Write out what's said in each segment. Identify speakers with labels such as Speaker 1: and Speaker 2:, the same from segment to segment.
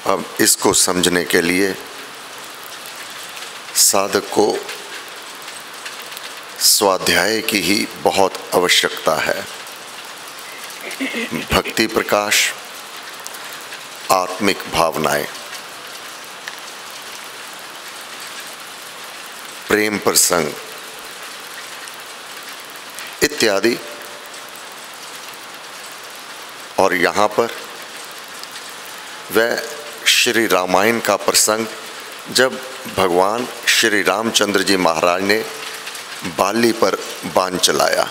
Speaker 1: अब इसको समझने के लिए साधक को स्वाध्याय की ही बहुत आवश्यकता है। भक्ति प्रकाश, आत्मिक भावनाएं, प्रेम प्रसंग इत्यादि। और यहाँ पर वह श्री रामायण का प्रसंग, जब भगवान श्री रामचंद्र जी महाराज ने बाली पर बाण चलाया।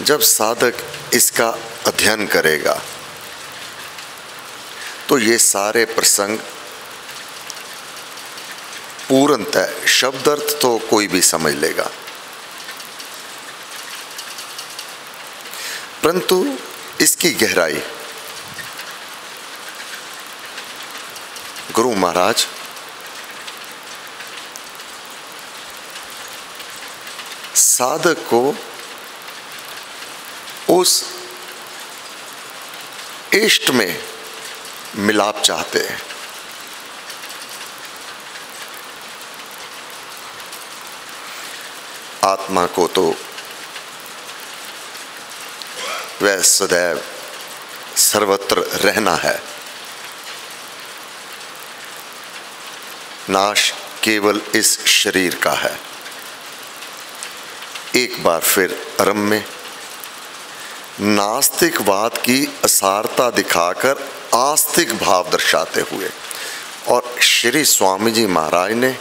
Speaker 1: जब साधक इसका अध्ययन करेगा तो ये सारे प्रसंग पूर्णतः शब्द अर्थ तो कोई भी समझ लेगा, परंतु इसकी गहराई गुरु महाराज साधक को उस इष्ट में मिलाप चाहते हैं। आत्मा को तो वह सदैव सर्वत्र रहना है। नाश केवल इस शरीर का है। एक बार फिर आरंभ में नास्तिकवाद की असारता दिखाकर आस्तिक भाव दर्शाते हुए, और श्री स्वामी जी महाराज ने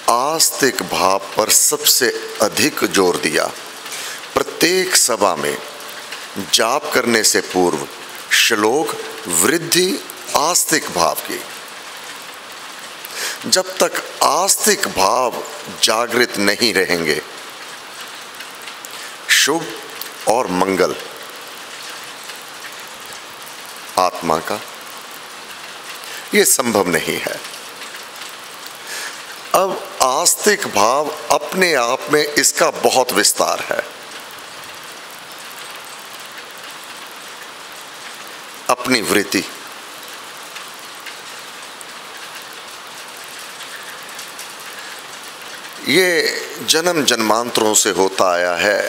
Speaker 1: आस्तिक भाव पर सबसे अधिक जोर दिया। प्रत्येक सभा में जाप करने से पूर्व श्लोक वृद्धि आस्तिक भाव की। जब तक आस्तिक भाव जागृत नहीं रहेंगे, शुभ और मंगल आत्मा का ये संभव नहीं है। अब आस्तिक भाव अपने आप में इसका बहुत विस्तार है। अपनी वृत्ति, ये जन्म जन्मांतरों से होता आया है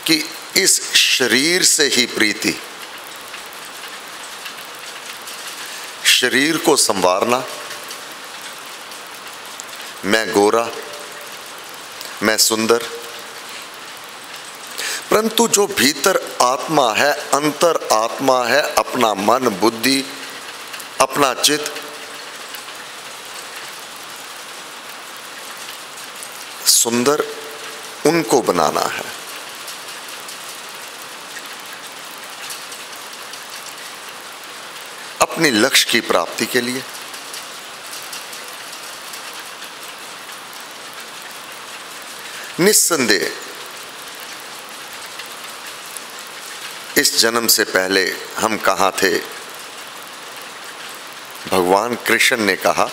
Speaker 1: कि इस शरीर से ही प्रीति, शरीर को संवारना, मैं गोरा, मैं सुंदर, परंतु जो भीतर आत्मा है, अंतर आत्मा है, अपना मन बुद्धि, अपना चित्त, सुंदर, उनको बनाना है। अपने लक्ष्य की प्राप्ति के लिए निस्संदेह इस जन्म से पहले हम कहाँ थे? भगवान कृष्ण ने कहा,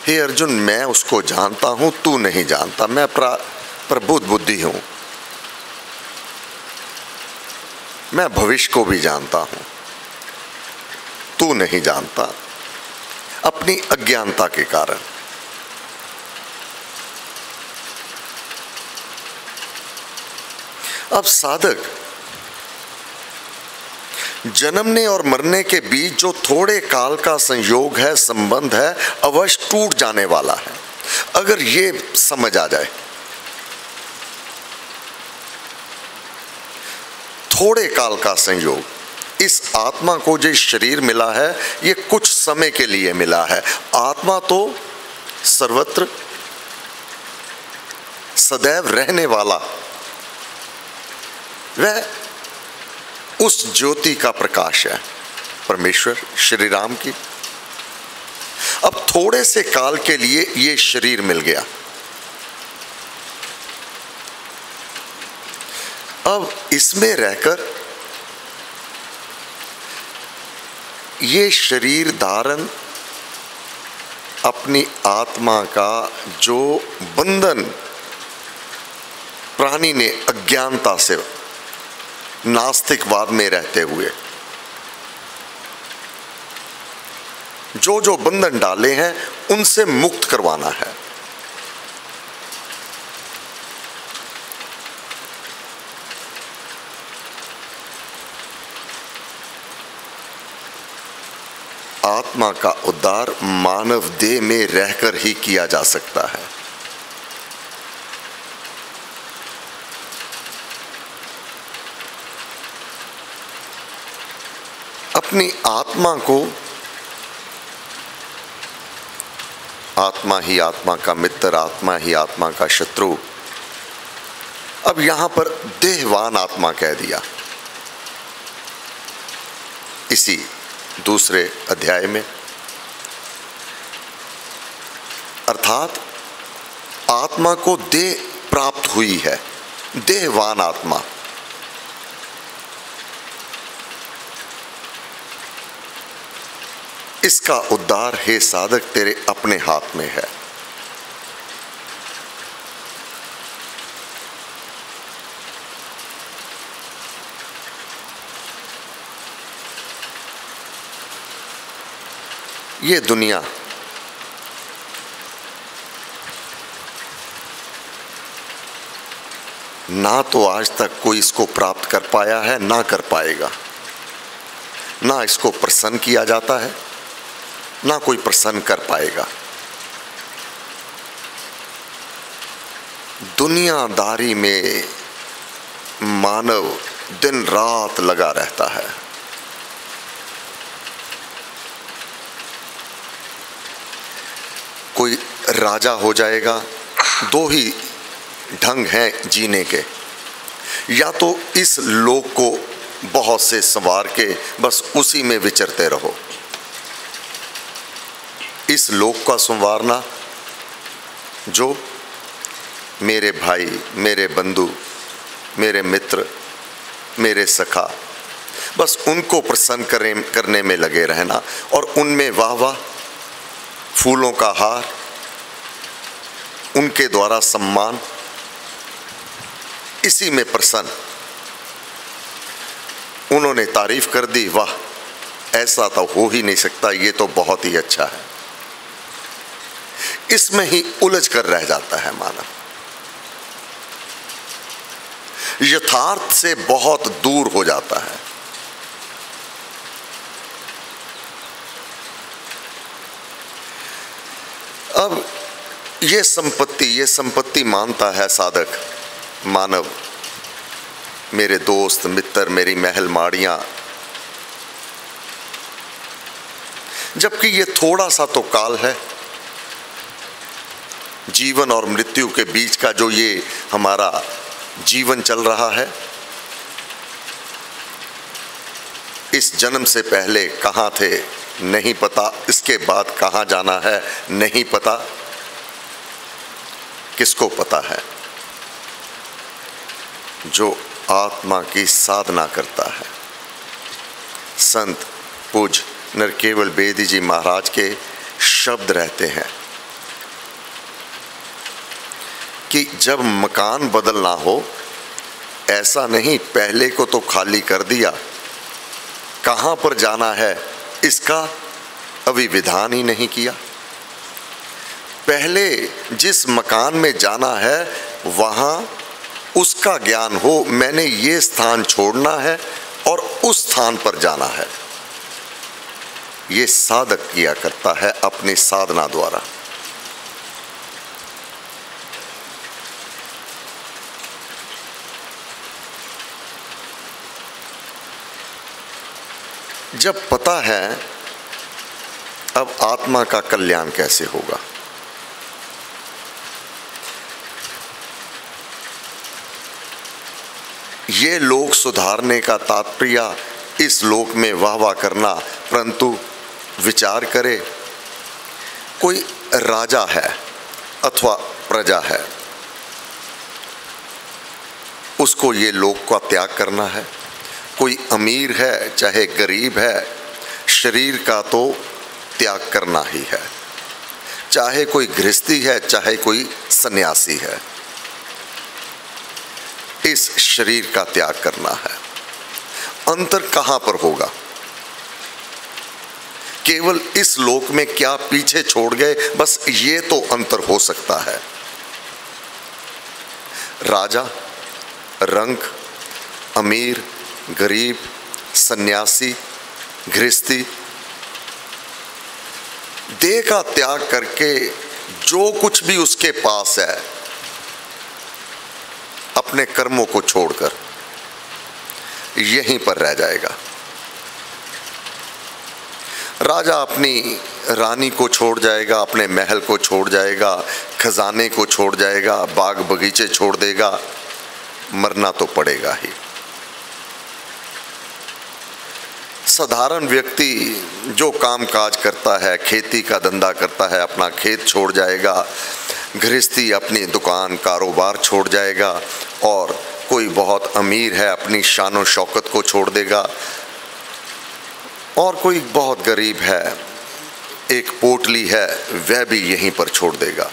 Speaker 1: हे अर्जुन, मैं उसको जानता हूं, तू नहीं जानता। मैं प्रबुद्ध बुद्धि हूं, मैं भविष्य को भी जानता हूं, तू नहीं जानता, अपनी अज्ञानता के कारण। अब साधक जन्मने और मरने के बीच जो थोड़े काल का संयोग है, संबंध है, अवश्य टूट जाने वाला है। अगर ये समझ आ जाए, थोड़े काल का संयोग, इस आत्मा को जो शरीर मिला है ये कुछ समय के लिए मिला है। आत्मा तो सर्वत्र सदैव रहने वाला, वह उस ज्योति का प्रकाश है, परमेश्वर श्री राम की। अब थोड़े से काल के लिए ये शरीर मिल गया। अब इसमें रहकर ये शरीर धारण अपनी आत्मा का जो बंधन प्राणी ने अज्ञानता से नास्तिकवाद में रहते हुए जो जो बंधन डाले हैं उनसे मुक्त करवाना है। आत्मा का उद्धार मानव देह में रहकर ही किया जा सकता है। अपनी आत्मा को आत्मा ही आत्मा का मित्र, आत्मा ही आत्मा का शत्रु, अब यहां पर देहवान आत्मा कह दिया इसी दूसरे अध्याय में। अर्थात आत्मा को देह प्राप्त हुई है, देहवान आत्मा। इसका उद्धार हे साधक तेरे अपने हाथ में है। ये दुनिया ना तो आज तक कोई इसको प्राप्त कर पाया है, ना कर पाएगा। ना इसको प्रसन्न किया जाता है, ना कोई प्रसन्न कर पाएगा। दुनियादारी में मानव दिन रात लगा रहता है। कोई राजा हो जाएगा, दो ही ढंग हैं जीने के, या तो इस लोक को बहुत से संवार के बस उसी में विचरते रहो। इस लोक का संवारना, जो मेरे भाई, मेरे बंधु, मेरे मित्र, मेरे सखा, बस उनको प्रसन्न करने में लगे रहना और उनमें वाह वाह, फूलों का हार, उनके द्वारा सम्मान, इसी में प्रसन्न। उन्होंने तारीफ कर दी, वाह ऐसा तो हो ही नहीं सकता, ये तो बहुत ही अच्छा है। इसमें ही उलझ कर रह जाता है मानव, यथार्थ से बहुत दूर हो जाता है। अब ये संपत्ति मानता है साधक, मानव, मेरे दोस्त मित्र, मेरी महल माड़ियां, जबकि ये थोड़ा सा तो काल है। जीवन और मृत्यु के बीच का जो ये हमारा जीवन चल रहा है, इस जन्म से पहले कहाँ थे नहीं पता, इसके बाद कहाँ जाना है नहीं पता, किसको पता है? जो आत्मा की साधना करता है। संत पूज नरकेवल बेदी जी महाराज के शब्द रहते हैं कि जब मकान बदलना हो, ऐसा नहीं पहले को तो खाली कर दिया, कहाँ पर जाना है इसका अभी विधान ही नहीं किया। पहले जिस मकान में जाना है वहाँ उसका ज्ञान हो, मैंने ये स्थान छोड़ना है और उस स्थान पर जाना है। ये साधक किया करता है अपनी साधना द्वारा। जब पता है अब आत्मा का कल्याण कैसे होगा, ये लोक सुधारने का तात्पर्य इस लोक में वाह वाह करना, परंतु विचार करे कोई राजा है अथवा प्रजा है, उसको ये लोक का त्याग करना है। कोई अमीर है चाहे गरीब है, शरीर का तो त्याग करना ही है, चाहे कोई गृहस्थी है चाहे कोई सन्यासी है, इस शरीर का त्याग करना है। अंतर कहां पर होगा? केवल इस लोक में क्या पीछे छोड़ गए, बस ये तो अंतर हो सकता है। राजा, रंक, अमीर, गरीब, सन्यासी, गृहस्थी, देह का त्याग करके जो कुछ भी उसके पास है, अपने कर्मों को छोड़कर यहीं पर रह जाएगा। राजा अपनी रानी को छोड़ जाएगा, अपने महल को छोड़ जाएगा, खजाने को छोड़ जाएगा, बाग बगीचे छोड़ देगा, मरना तो पड़ेगा ही। साधारण व्यक्ति जो काम काज करता है, खेती का धंधा करता है, अपना खेत छोड़ जाएगा, गृहस्थी अपनी दुकान कारोबार छोड़ जाएगा, और कोई बहुत अमीर है अपनी शान शौकत को छोड़ देगा, और कोई बहुत गरीब है, एक पोटली है, वह भी यहीं पर छोड़ देगा।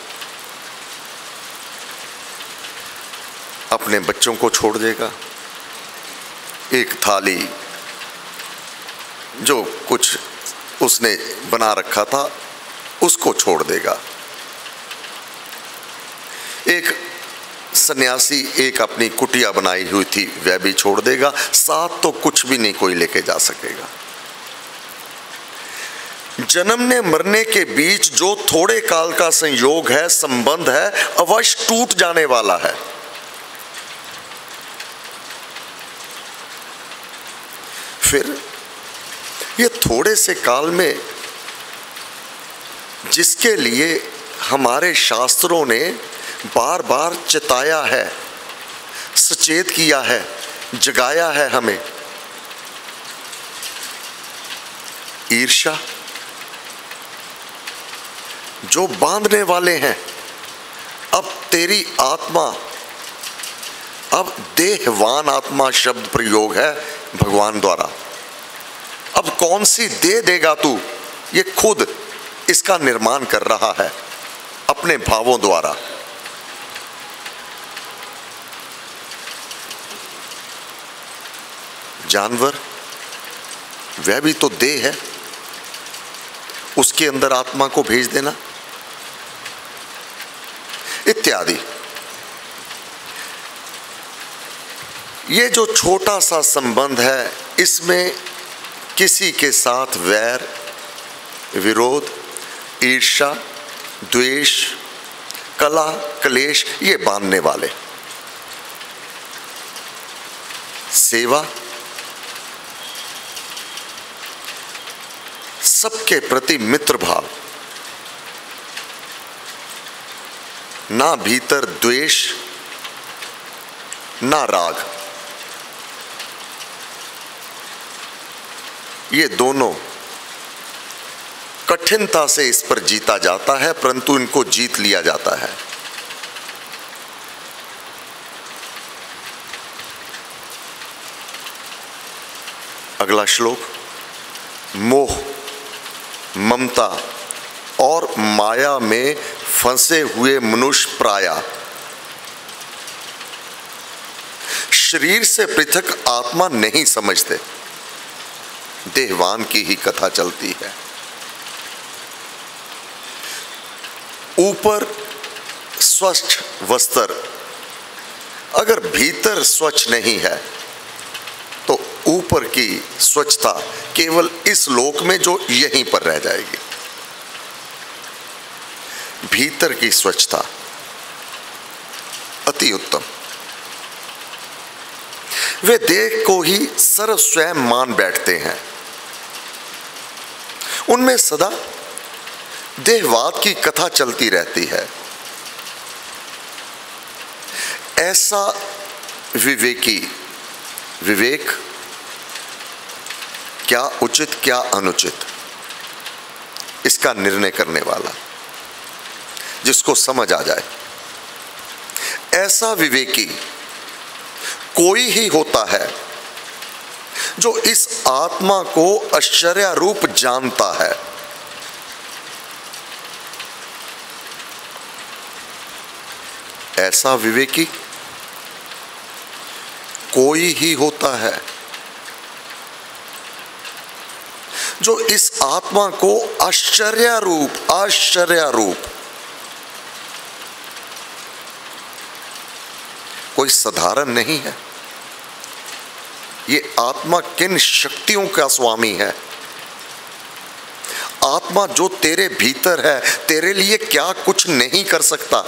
Speaker 1: अपने बच्चों को छोड़ देगा, एक थाली जो कुछ उसने बना रखा था उसको छोड़ देगा। एक सन्यासी एक अपनी कुटिया बनाई हुई थी वह भी छोड़ देगा, साथ तो कुछ भी नहीं कोई लेके जा सकेगा। जन्मने मरने के बीच जो थोड़े काल का संयोग है, संबंध है, अवश्य टूट जाने वाला है। फिर ये थोड़े से काल में जिसके लिए हमारे शास्त्रों ने बार बार चिताया है, सचेत किया है, जगाया है हमें, ईर्ष्या, जो बांधने वाले हैं। अब तेरी आत्मा, अब देहवान आत्मा शब्द प्रयोग है भगवान द्वारा। अब कौन सी दे देगा तू, ये खुद इसका निर्माण कर रहा है अपने भावों द्वारा। जानवर वह भी तो देह है, उसके अंदर आत्मा को भेज देना इत्यादि। ये जो छोटा सा संबंध है, इसमें किसी के साथ वैर, विरोध, ईर्ष्या, द्वेष, कला, क्लेश ये बांधने वाले, सेवा, सबके प्रति मित्र भाव, ना भीतर द्वेष ना राग, ये दोनों कठिनता से इस पर जीता जाता है, परंतु इनको जीत लिया जाता है। अगला श्लोक, मोह, ममता और माया में फंसे हुए मनुष्य प्रायः शरीर से पृथक आत्मा नहीं समझते। देहवान की ही कथा चलती है। ऊपर स्वच्छ वस्त्र, अगर भीतर स्वच्छ नहीं है तो ऊपर की स्वच्छता केवल इस लोक में जो यहीं पर रह जाएगी। भीतर की स्वच्छता अति उत्तम। वे देह को ही सर्व स्वयं मान बैठते हैं। उनमें सदा देहवाद की कथा चलती रहती है। ऐसा विवेकी, विवेक क्या उचित क्या अनुचित, इसका निर्णय करने वाला, जिसको समझ आ जाए, ऐसा विवेकी कोई ही होता है जो इस आत्मा को आश्चर्य रूप जानता है। ऐसा विवेकी कोई ही होता है जो इस आत्मा को आश्चर्य रूप कोई साधारण नहीं है। ये आत्मा किन शक्तियों का स्वामी है? आत्मा जो तेरे भीतर है, तेरे लिए क्या कुछ नहीं कर सकता।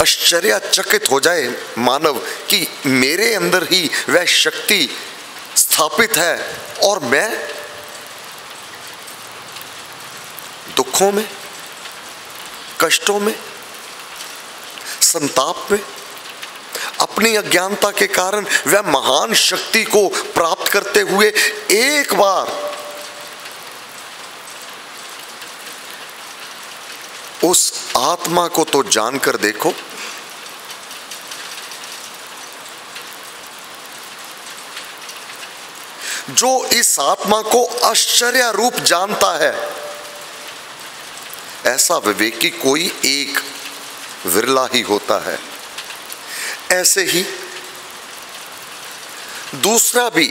Speaker 1: आश्चर्यचकित हो जाए मानव कि मेरे अंदर ही वह शक्ति स्थापित है और मैं दुखों में, कष्टों में, संताप में, अपनी अज्ञानता के कारण वह महान शक्ति को प्राप्त करते हुए एक बार उस आत्मा को तो जानकर देखो। जो इस आत्मा को आश्चर्य रूप जानता है, ऐसा विवेकी कोई एक विरला ही होता है। ऐसे ही दूसरा भी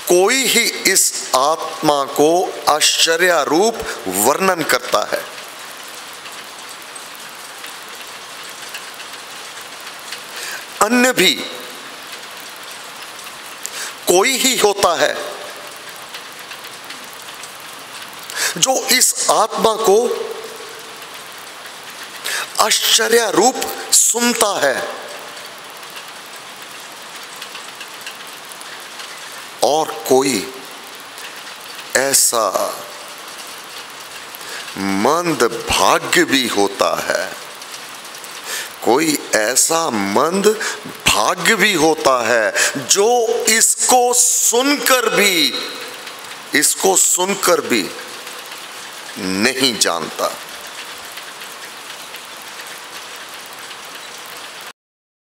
Speaker 1: कोई ही इस आत्मा को आश्चर्य रूप वर्णन करता है। अन्य भी कोई ही होता है जो इस आत्मा को आश्चर्य रूप सुनता है और कोई ऐसा मंद भाग्य भी होता है, कोई ऐसा मंद भाग्य भी होता है जो इसको सुनकर भी नहीं जानता।